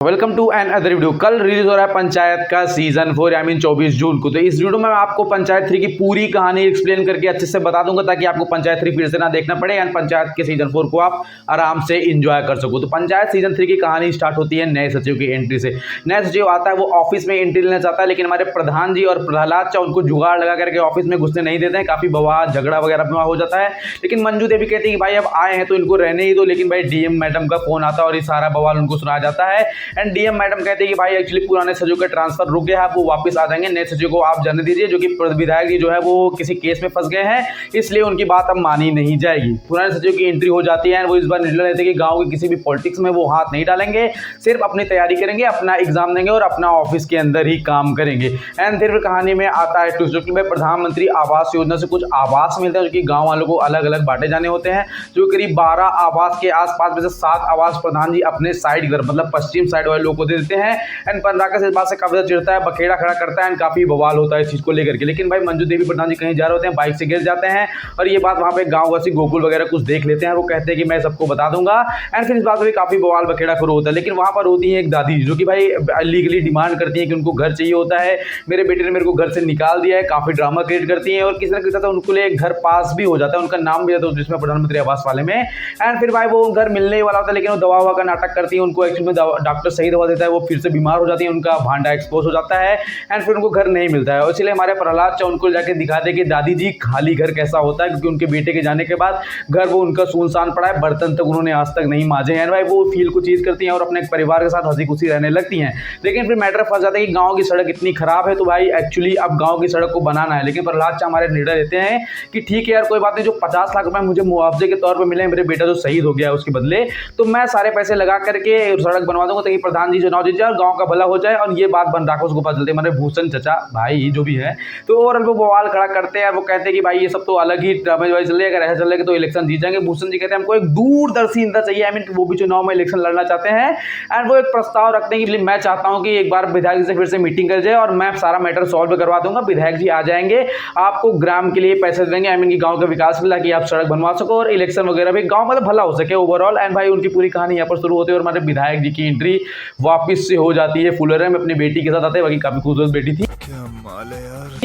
Welcome to another video. कल release हो रहा है पंचायत का सीजन 4 यानी 24 जून को। तो इस वीडियो में मैं आपको पंचायत 3 की पूरी कहानी एक्सप्लेन करके अच्छे से बता दूंगा ताकि आपको पंचायत 3 फिर से ना देखना पड़े एंड पंचायत के सीजन 4 को आप आराम से एंजॉय कर सको। तो पंचायत सीजन 3 की कहानी स्टार्ट होती है नए सचिव की एंट्री से। नया सचिव आता है, वो ऑफिस में एंट्री लेना चाहता है, लेकिन हमारे प्रधान जी और प्रहलाद चा उनको जुगाड़ लगा करके ऑफिस में घुसने नहीं देते हैं। काफी बवाल झगड़ा वगैरह हो जाता है, लेकिन मंजू देवी कहती है कि भाई अब आए हैं तो इनको रहने ही दो। लेकिन भाई डीएम मैडम का फोन आता है और ये सारा बवाल उनको सुनाया जाता है एंड डीएम मैडम कहते हैं कि भाई एक्चुअली पुराने सचिव का ट्रांसफर रुक गया है, वो वापस आ जाएंगे, नए सचिव को आप जाने दीजिए, जो कि विधायक जी जो है वो किसी केस में फंस गए हैं, इसलिए उनकी बात अब मानी नहीं जाएगी। पुराने सचिव की एंट्री हो जाती है, वो इस बार निर्णय लेते हैं कि गांव के किसी भी पॉलिटिक्स में वो हाथ नहीं डालेंगे, सिर्फ अपनी तैयारी करेंगे, अपना एग्जाम देंगे और अपना ऑफिस के अंदर ही काम करेंगे। एंड फिर कहानी में आता है ट्विस्ट कि प्रधानमंत्री आवास योजना से कुछ आवास मिलता है जो कि गाँव वालों को अलग अलग बांटे जाने होते हैं, जो करीब 12 आवास के आसपास में से 7 आवास प्रधान जी अपने साइड मतलब पश्चिम साइड वाले लोगों को दे देते हैं। एंड पंद्राकस इस बात से काफी चिढ़ता है, बखेड़ा खड़ा करता है एंड काफी बवाल होता है इस चीज को लेकर के। लेकिन भाई मंजू देवी प्रधान जी कहीं जा रहे होते हैं, बाइक से गिर जाते हैं और ये बात वहां पे गांववासी गोकुल वगैरह कुछ देख लेते हैं, वो कहते हैं कि मैं सबको बता दूंगा। एंड फिर इस बात में काफी बवाल बखेड़ा शुरू होता है। लेकिन वहां पर होती है एक दादी जो कि भाई लीगली डिमांड करती है कि उनको घर चाहिए होता है, मेरे बेटे ने मेरे को घर से निकाल दिया है, काफी ड्रामा क्रिएट करती है और किसी न किसी उनको लिए घर पास भी हो जाता है, उनका नाम भी आता है जिसमें प्रधानमंत्री आवास वाले में। एंड फिर भाई वो घर मिलने वाला होता है, लेकिन वो दवा ववा का नाटक करती है, उनको एक्चुअली में डॉक्टर सही दवा देता है, वो फिर से बीमार हो जाती है, उनका भांडा एक्सपोज हो जाता है एंड फिर उनको घर नहीं मिलता है। इसलिए हमारे प्रहलाद चा उनको जाके दिखाते कि दादी जी खाली घर कैसा होता है, क्योंकि उनके बेटे के जाने के बाद घर वो उनका सुनसान पड़ा है, बर्तन तक उन्होंने आज तक नहीं मांजे हैं। भाई वो फील को चीज करती हैं और अपने परिवार के साथ हंसी खुशी रहने लगती हैं। लेकिन फिर मैटर फंस जाता है कि गांव की सड़क इतनी खराब है, तो भाई एक्चुअली अब गांव की सड़क को बनाना है। लेकिन प्रहलाद चा हमारे निर्णय लेते हैं कि ठीक है यार कोई बात नहीं, जो 50 लाख रुपए मुझे मुआवजे के तौर पर मिले, मेरे बेटा जो शहीद हो गया है उसके बदले, तो मैं सारे पैसे लगा करके सड़क बनवा दूंगा ताकि प्रधान जी चुनाव जीत जाए और गांव का भला हो जाए। और ये बात बनराकोस को पता चलती है, हमारे भूषण चचा भाई जो भी है, तो ओवरऑल वो बवाल खड़ा करते हैं। वो कहते हैं कि भाई ये सब तो अलग ही ड्रामेबाजी चल रही है, अगर ऐसा चलेगा तो इलेक्शन जीत जाएंगे। भूषण जी कहते हैं हमको एक दूरदर्शी नेता चाहिए, आई मीन वो भी चुनाव में इलेक्शन लड़ना चाहते हैं। एंड वो एक प्रस्ताव रखते हैं कि मैं चाहता हूं कि एक बार विधायक जी से फिर से मीटिंग कर जाए और मैं सारा मैटर सॉल्व करवा दूंगा, विधायक जी आ जाएंगे, आपको ग्राम के लिए पैसे देंगे, आई मीन कि गांव का विकास मिला कि आप सड़क बनवा सको और इलेक्शन वगैरह भी गांव मतलब भला हो सके ओवरऑल। एंड भाई उनकी पूरी कहानी यहाँ पर शुरू होती है और हमारे विधायक जी की एंट्री वापस से हो जाती है। फुलरे में अपनी बेटी के साथ आते हैं, बाकी काफी खूबसूरत बेटी थी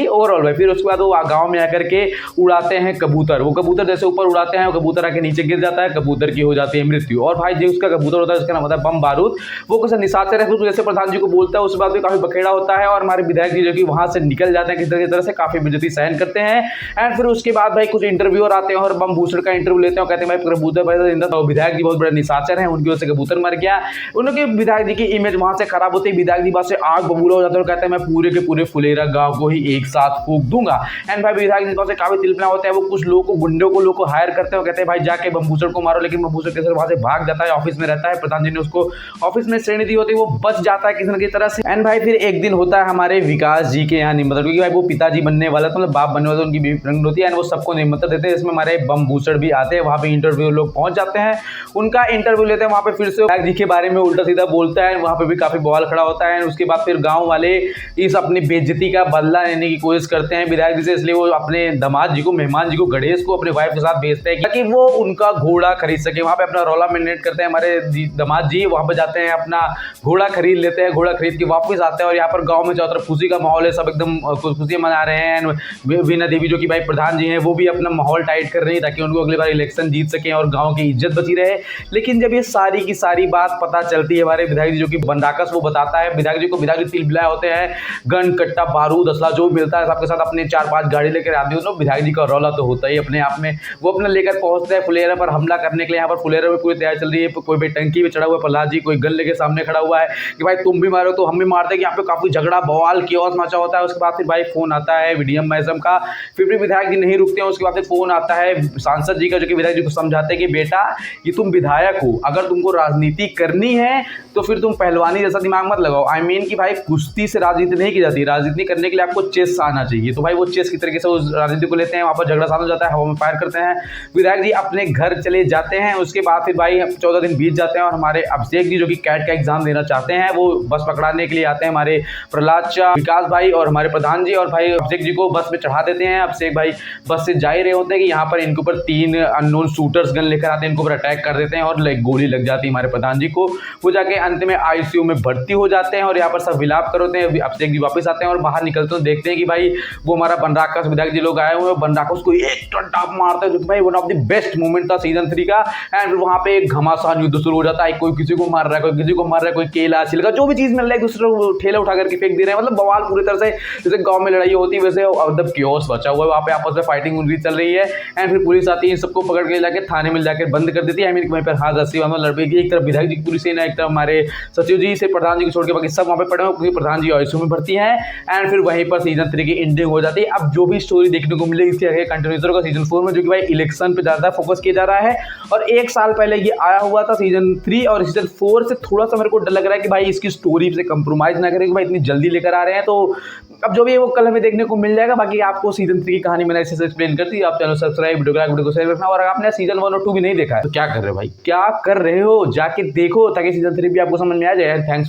ओवरऑल भाई। फिर उसके बाद वो गांव में आकर के उड़ाते हैं कबूतर, वो कबूतर जैसे ऊपर उड़ाते हैं, वो कबूतर आके नीचे गिर जाता है, कबूतर की हो जाती है मृत्यु। और भाई जो उसका कबूतर होता है उसका नाम होता है बम बारूद, वो कुछ निशाचर है, जैसे प्रधान जी को बोलता है, उस बात में काफी बखेड़ा होता है और हमारे विधायक जी जो कि वहां से निकल जाते हैं किसी तरह से, काफी बेइज्जती सहन करते हैं। एंड फिर उसके बाद भाई कुछ इंटरव्यूअर आते हैं और बम भूषण का इंटरव्यू लेते हैं, कहते हैं भाई कबूतर तो विधायक जी बहुत बड़े निशाचर हैं, उनकी वजह से कबूतर मर गया, उनके विधायक जी की इमेज वहां से खराब होती है। विधायक जी बात से आग बबूला हो जाता है और कहते हैं मैं पूरे के पूरे फुलेरा गांव को ही एक साथ फूंक दूंगा। एंड भाई विधायक जी से काफी तिलपना होता है, वो कुछ लोगों को गुंडों को लोग को हायर करते हैं, कहते हैं भाई जाके बमभूषण को मारो, लेकिन बमभूषण कैसे वहां से भाग जाता है, ऑफिस में रहता है, प्रधान जी ने उसको ऑफिस में श्रेणी दी होती है, वो बच जाता है किसी न किसी तरह से। एंड भाई फिर एक दिन होता है हमारे विकास जी के यहाँ निमंत्रण, क्योंकि भाई वो पिताजी बनने वाला था, मतलब बाप बनने वाला, उनकी बीवी प्रेग्नेंट होती है एंड वो सबको निमंत्रण देते हैं, इसमें हमारे बमभूषण भी आते हैं। वहां पे इंटरव्यू लोग पहुंच जाते हैं, उनका इंटरव्यू लेते हैं, वहां पे फिर से विधायक जी के बारे में उल्टा सीधा बोलता है, वहां पे भी काफी बवाल खड़ा होता है। उसके बाद फिर गांव वाले इस अपनी बेइज्जती का बदला लेने की कोशिश करते हैं विधायक जी से, इसलिए वो अपने दामाद जी को, मेहमान जी को, गणेश को अपने वाइफ के साथ भेजते हैं ताकि वो उनका घोड़ा खरीद सके। वहां पे अपना रौला मेंटेन करते हैं हमारे दामाद जी, वहां पे जाते हैं, अपना घोड़ा खरीद लेते हैं, घोड़ा खरीद के वापस आते हैं और यहाँ पर गांव में चारों तरफ खुशी का माहौल है, सब एकदम खुशी मना रहे हैं। वीना देवी जो कि भाई प्रधान जी हैं, वो भी अपना माहौल टाइट कर रही है ताकि उनको अगली बार इलेक्शन जीत सके और गाँव की इज्जत बची रहे। लेकिन जब ये सारी की सारी बात पता चलती है हमारे विधायक जी जो कि बनराकस वो बताता है विधायक जी को, विधायक जी तिल बिलाए होते हैं, गन कट्टा बारूद असला जो मिलता है सबके साथ अपने 4-5 गाड़ी लेकर आते हो। विधायक जी का रौला तो होता ही अपने आप में, वो अपना लेकर पहुंचते हैं फुलेरा पर हमला करने के लिए। यहाँ पर फुलेरा में पूरी तैयारी चल रही है, कोई भी टंकी में चढ़ा हुआ है प्रहलाद जी, कोई गन लेके सामने खड़ा हुआ है कि भाई तुम भी मारो तो हम भी मारते हैं, यहाँ पे काफी झगड़ा बवाल कियोस्क मचा होता है। उसके बाद फिर भाई फोन आता है डीएम मैडम का, फिर भी विधायक जी नहीं रुकते हैं। उसके बाद फिर फोन आता है सांसद जी का जो कि विधायक जी को समझाते हैं कि बेटा ये तुम विधायक हो, अगर तुमको राजनीति करनी है तो फिर तुम पहलवानी जैसा दिमाग मत लगाओ, आई मीन कि भाई कुश्ती से राजनीति नहीं की जाती, राजनीति करने के लिए आपको चेस आना चाहिए। तो भाई वो चेस की तरीके से उस राजनीति को लेते हैं, वहां पर झगड़ा शांत हो जाता है, हवा में फायर करते हैं, विधायक जी अपने घर चले जाते हैं। उसके बाद फिर भाई 14 दिन बीत जाते हैं और हमारे अभिषेक जी जो कि कैट का एग्जाम देना चाहते हैं, वो बस पकड़ाने के लिए आते हैं। हमारे प्रहलाद चा, विकास भाई और हमारे प्रधान जी और भाई अभिषेक जी को बस में चढ़ा देते हैं। अभिषेक भाई बस से जा ही रहे होते हैं कि यहाँ पर इनके ऊपर 3 अननोन शूटर्स गन लेकर आते हैं, इनको ऊपर अटैक कर देते हैं और गोली लग जाती है हमारे प्रधान जी को। वो जाके अंत में आईसीयू में भर्ती हो जाते हैं और यहाँ पर सब विलाप करते हैं। अभिषेक जी वापस आते हैं और बाहर निकलते हैं, देखते हैं कि भाई वो हमारा बनराक्षस विधायक जी लोग आए हुए हैं। बनराक्षस को एक टॉप मारते हैं जो कि भाई one of the best moment था सीजन 3 का। एंड फिर वहां पे एक घमासान युद्ध शुरू हो जाता है, कोई किसी को मार रहा है, कोई किसी को मार रहा है, कोई केला छिलका जो भी चीज मिल रहा है एक दूसरे को ठेला उठा करके फेंक दे रहे हैं। मतलब बवाल पूरी तरह से, जैसे गांव में लड़ाई होती है वैसे मतलब क्योस बचा हुआ है, वहां पे आपस में फाइटिंग उनकी चल रही है। एंड फिर पुलिस आती है, सबको पकड़ के जाके थाने में जाकर बंद कर देती है। आई मीन वहीं पर हाथ रस्सी वहां लड़के की, एक तरफ विधायक जी की पूरी सेना, एक तरफ हमारे सचिव जी से प्रधान जी को छोड़ के बाकी सब वहां पे पड़े हुए, क्योंकि प्रधान जी आईसीयू में भर्ती है। एंड फिर वहीं पर सीजन 3 की एंडिंग हो जाती है। अब जो भी स्टोरी देखने को मिलेगी इसके आगे कंटिन्यूएशन होगा सीजन 4 में, जो कि भाई इलेक्शन पे ज्यादा फोकस किया जा रहा है। और एक साल पहले ये आया हुआ था सीजन 3, और सीजन 4 से थोड़ा सा मेरे को डर लग रहा है कि भाई इसकी स्टोरी से कंप्रोमाइज ना करें, कि भाई इतनी जल्दी लेकर आ रहे हैं। तो अब जो भी है वो कल हमें देखने को मिल जाएगा। बाकी आपको सीजन 3 की कहानी मैंने अच्छे से एक्सप्लेन कर दी। आप चैनल सब्सक्राइब, वीडियो को शेयर रखना, और अगर आपने सीजन 1 और 2 भी नहीं देखा है तो क्या कर रहे हो भाई, क्या कर रहे हो, जाके देखो ताकि सीजन 3 भी आपको समझ में आ जाए। थैंक्स।